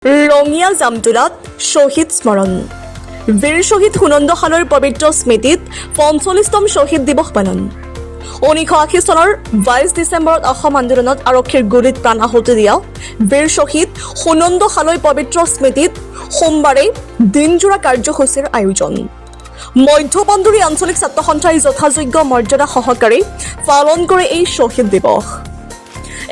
ৰঙিয়া জামতোলাত শ্বহীদ স্মৰণ বীৰ শ্বহীদ সুনন্দ সালৰ পবিত্ৰ স্মৃতিত ৪৫তম শ্বহীদ দিৱস পালন ১৯৮০ চনৰ ২২ ডিচেম্বৰত অসম আন্দোলনত আৰক্ষীৰ গুলীত প্ৰাণ আহুতি দিয়া বীৰ শ্বহীদ সুনন্দ সালৰ পবিত্ৰ স্মৃতিত সোমবাৰে দিনজোৰা কাৰ্যসূচীৰ আয়োজন মধ্যপন্দুৰী আঞ্চলিক ছাত্ৰ সন্থাই যথাযোগ্য মৰ্যাদা সহকাৰে পালন কৰে এই শ্বহীদ দিৱস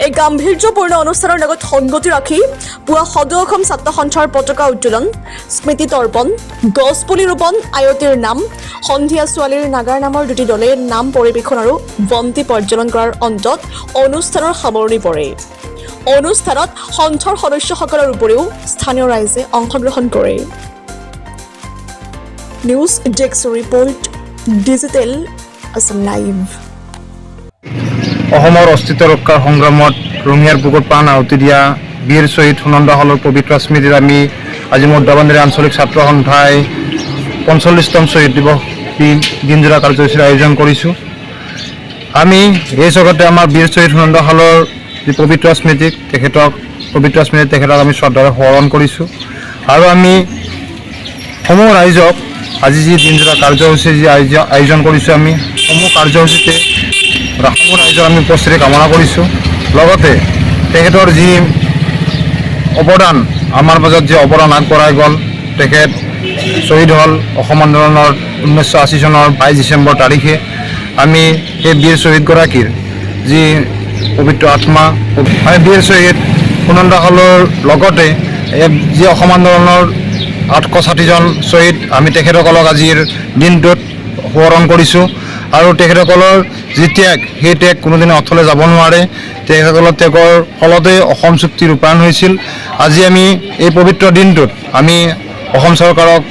এই গাম্ভীৰ্যপূৰ্ণ অনুষ্ঠানৰ লগত সংগতি ৰাখি পুৱা সদৌ অসম ছাত্ৰ সন্থাৰ পতাকা উত্তোলন স্মৃতি তৰ্পণ গছপুলি ৰোপণ আয়তীৰ নাম সন্ধিয়া ছোৱালীৰ নাগাৰ নামৰ দুটি দলে নাম পৰিৱেশন আৰু বন্তি প্ৰজ্বলন কৰাৰ অন্তত অনুষ্ঠানৰ সামৰণি পৰে অনুষ্ঠানত সন্থাৰ সদস্যসকলৰ উপৰিও স্থানীয় ৰাইজে অংশগ্ৰহণ কৰে news desk report digital Assam live অসমৰ অস্তিত্ব ৰক্ষাৰ সংগ্ৰামত ৰঙিয়াৰ বুকুত প্ৰাণ আহুতি দিয়া বীৰ শ্বহীদ সুনন্দ সালৰ পবিত্ৰ স্মৃতিত আমি আজি মধ্যপন্দুৰী আঞ্চলিক ছাত্ৰ সন্থাই ৪৫তম শ্বহীদ দিৱস দিনজোৰা কাৰ্যসূচীৰ আয়োজন কৰিছোঁ। আমি এই জগতে আমাৰ বীৰ শ্বহীদ সুনন্দ সালৰ যি পবিত্ৰ স্মৃতিক তেখেতক আমি শ্ৰদ্ধাৰে স্মৰণ কৰিছোঁ আৰু আমি সমূহ ৰাইজক আজি যি দিনজোৰা কাৰ্যসূচী যি আয়োজন কৰিছোঁ আমি সমূহ কাৰ্যসূচীতে সমূহ ৰাইজৰ আমি উপস্থিতি কামনা কৰিছোঁ। লগতে তেখেতৰ যি অৱদান আমাৰ মাজত যি অৱদান আগবঢ়াই গ'ল তেখেত শ্বহীদ হ'ল অসম আন্দোলনৰ ১৯৮০ চনৰ ২২ ডিচেম্বৰ তাৰিখে আমি সেই বীৰ শ্বহীদগৰাকীৰ যি পবিত্ৰ আত্মা বীৰ শ্বহীদ সুনন্দ সালৰ লগতে যি অসম আন্দোলনৰ ৮৬০জন শ্বহীদ আমি তেখেতসকলক আজিৰ দিনটোত সোঁৱৰণ কৰিছোঁ আৰু তেখেতসকলৰ যি ত্যাগ সেই ত্যাগ কোনোদিনে অথলে যাব নোৱাৰে। তেখেতসকলৰ ত্যাগৰ ফলতে অসম চুক্তি ৰূপায়ণ হৈছিল। আজি আমি এই পবিত্ৰ দিনটোত আমি অসম চৰকাৰক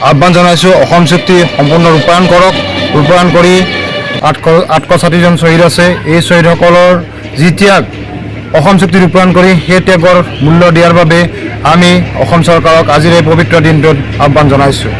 আহ্বান জনাইছোঁ অসম চুক্তি সম্পূৰ্ণ ৰূপায়ণ কৰক ৰূপায়ণ কৰি ৮৬০জন শ্বহীদ আছে এই শ্বহীদসকলৰ যি ত্যাগ অসম চুক্তি ৰূপায়ণ কৰি সেই ত্যাগৰ মূল্য দিয়াৰ বাবে আমি অসম চৰকাৰক আজিৰ এই পবিত্ৰ দিনটোত আহ্বান জনাইছোঁ।